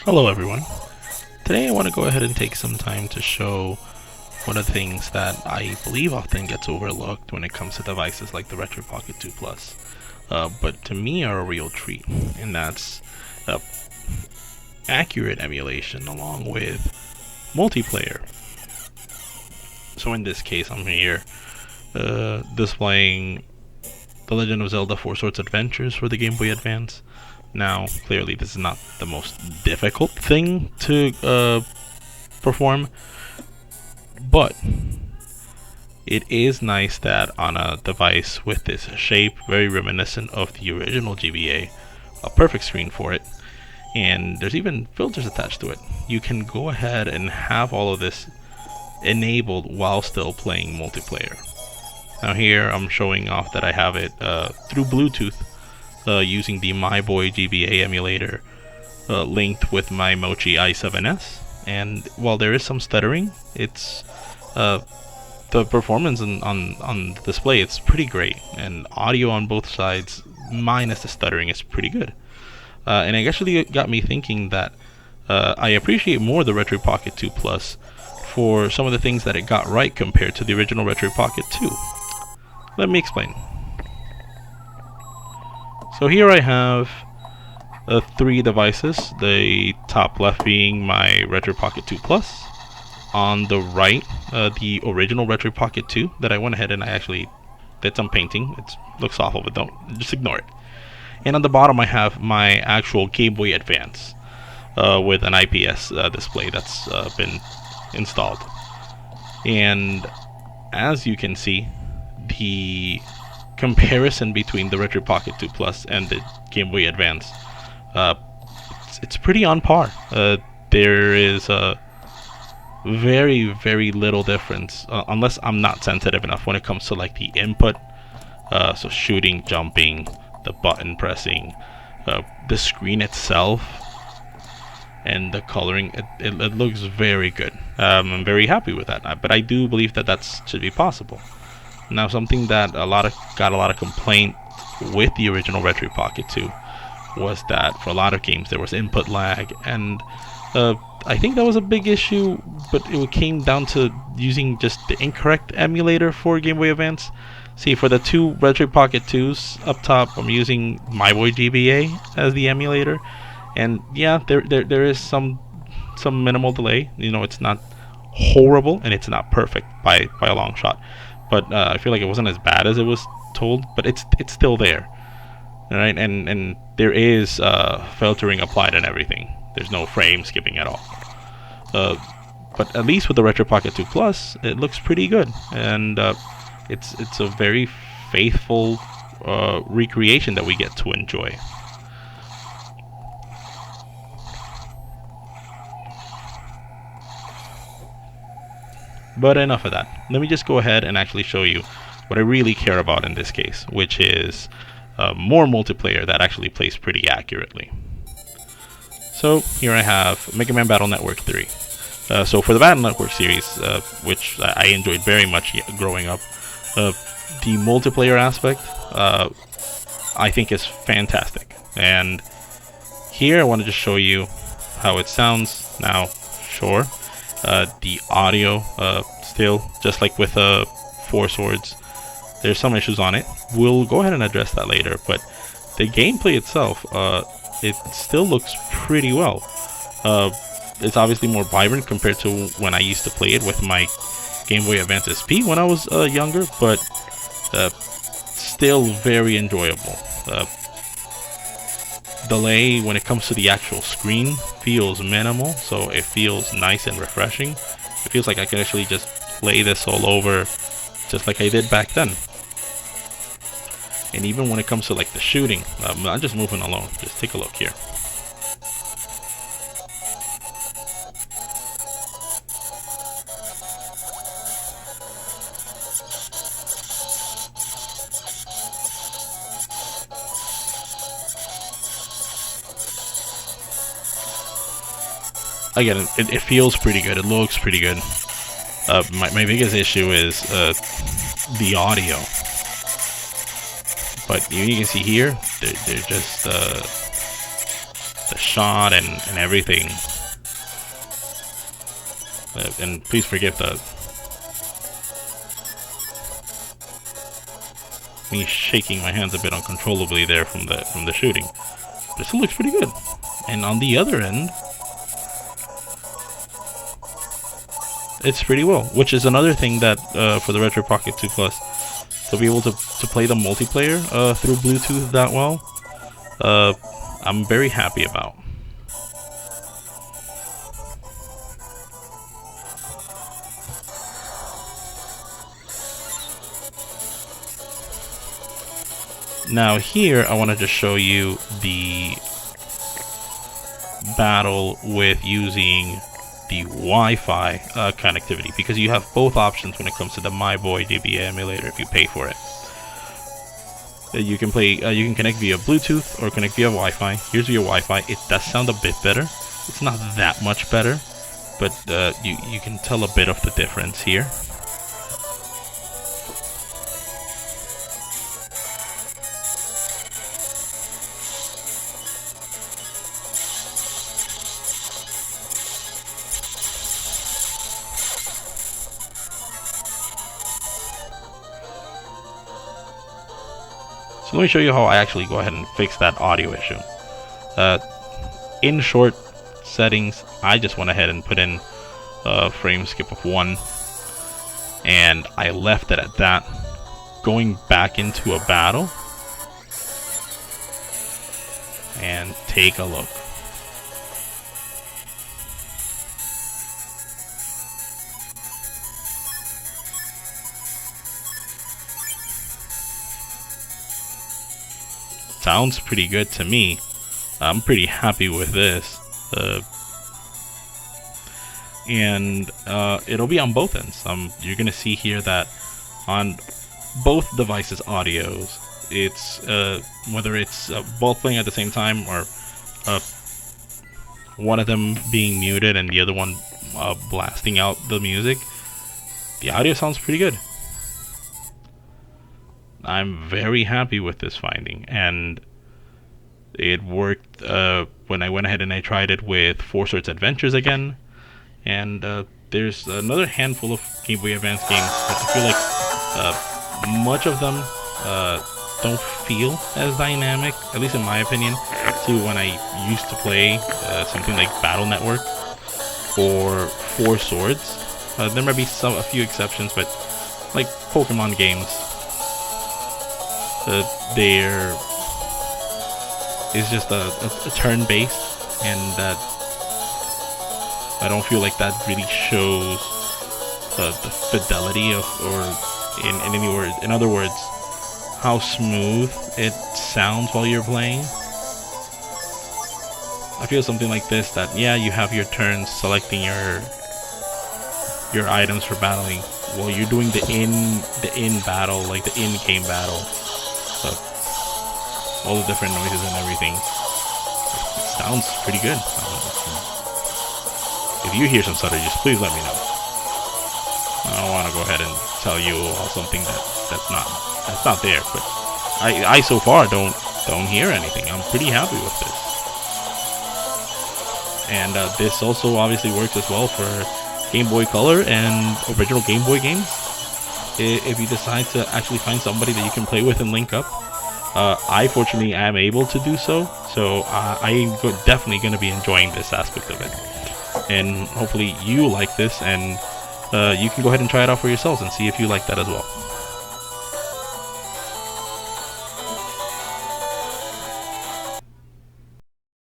Hello everyone. Today I want to go ahead and take some time to show one of the things that I believe often gets overlooked when it comes to devices like the Retroid Pocket 2 Plus, but to me are a real treat, and that's accurate emulation along with multiplayer. So in this case I'm here displaying The Legend of Zelda 4 Swords Adventures for the GameBoy Advance. Now, clearly this is not the most difficult thing to perform, but it is nice that on a device with this shape, very reminiscent of the original GBA, a perfect screen for it, and there's even filters attached to it. You can go ahead and have all of this enabled while still playing multiplayer. Now here I'm showing off that I have it through Bluetooth, using the MyBoy GBA emulator linked with my Mochi i7s, and while there is some stuttering, it's the performance on the display, it's pretty great, and audio on both sides minus the stuttering is pretty good. And it actually got me thinking that I appreciate more the Retroid Pocket 2 Plus for some of the things that it got right compared to the original Retroid Pocket 2. Let me explain. So here I have three devices, the top left being my Retroid Pocket 2 Plus, on the right the original Retroid Pocket 2 that I went ahead and I actually did some painting. It looks awful, but just ignore it. And on the bottom I have my actual GameBoy Advance with an IPS display that's been installed. And as you can see, the comparison between the Retroid Pocket 2 Plus and the Game Boy Advance, it's pretty on par. There is a very little difference, unless I'm not sensitive enough when it comes to like the input, so shooting, jumping, the button pressing, the screen itself, and the coloring. It looks very good. I'm very happy with that, but I do believe that should be possible. Now, something that got a lot of complaint with the original Retroid Pocket 2 was that for a lot of games there was input lag, and I think that was a big issue, but it came down to using just the incorrect emulator for Game Boy Advance. See, for the two Retroid Pocket 2s up top, I'm using MyBoy GBA as the emulator, and yeah, there is some minimal delay. You know, it's not horrible and it's not perfect by a long shot. But I feel like it wasn't as bad as it was told, but it's still there, all right? And there is filtering applied and everything. There's no frame skipping at all. But at least with the Retroid Pocket 2 Plus, it looks pretty good, and it's a very faithful recreation that we get to enjoy. But enough of that. Let me just go ahead and actually show you what I really care about in this case, which is more multiplayer that actually plays pretty accurately. So here I have Mega Man Battle Network 3. So for the Battle Network series, which I enjoyed very much growing up, the multiplayer aspect I think is fantastic. And here I want to just show you how it sounds. Now, sure, the audio still, just like with Four Swords, there's some issues on it. We'll go ahead and address that later, but the gameplay itself, it still looks pretty well. It's obviously more vibrant compared to when I used to play it with my Game Boy Advance SP when I was younger, but still very enjoyable. Delay when it comes to the actual screen feels minimal, so it feels nice and refreshing. It feels like I can actually just play this all over just like I did back then. And even when it comes to like the shooting, I'm just moving along. Just take a look here. Again, it feels pretty good. It looks pretty good. My biggest issue is the audio. But you can see here, they're just the shot and everything. And please forgive me shaking my hands a bit uncontrollably there from the shooting. But it still looks pretty good. And on the other end, it's pretty well, which is another thing that for the Retroid Pocket 2 Plus, to be able to play the multiplayer through Bluetooth that well, I'm very happy about. Now here, I want to just show you the battle with using the Wi-Fi connectivity, because you have both options when it comes to the MyBoy GBA emulator if you pay for it. You can play, you can connect via Bluetooth or connect via Wi-Fi. Here's via Wi-Fi. It does sound a bit better. It's not that much better, but you can tell a bit of the difference here. So let me show you how I actually go ahead and fix that audio issue. In short settings, I just went ahead and put in a frame skip of 1, and I left it at that. Going back into a battle, and take a look. Sounds pretty good to me. I'm pretty happy with this. And it'll be on both ends. You're gonna see here that on both devices' audios, it's whether it's both playing at the same time or one of them being muted and the other one blasting out the music, the audio sounds pretty good. I'm very happy with this finding, and it worked when I went ahead and I tried it with Four Swords Adventures again, and there's another handful of Game Boy Advance games, but I feel like much of them don't feel as dynamic, at least in my opinion, to when I used to play something like Battle Network or Four Swords. There might be a few exceptions, but like Pokemon games, there is just a turn-based, and that I don't feel like that really shows the fidelity of, or in other words, how smooth it sounds while you're playing. I feel something like this, that yeah, you have your turns selecting your items for battling while you're doing the in battle, like the in-game battle. All the different noises and everything. It sounds pretty good. If you hear some stutter, just please let me know. I don't want to go ahead and tell you all something that's not there, but I so far don't hear anything. I'm pretty happy with this. And this also obviously works as well for Game Boy Color and original Game Boy games. If you decide to actually find somebody that you can play with and link up, I fortunately am able to do so, I'm definitely going to be enjoying this aspect of it. And hopefully you like this, and you can go ahead and try it out for yourselves and see if you like that as well.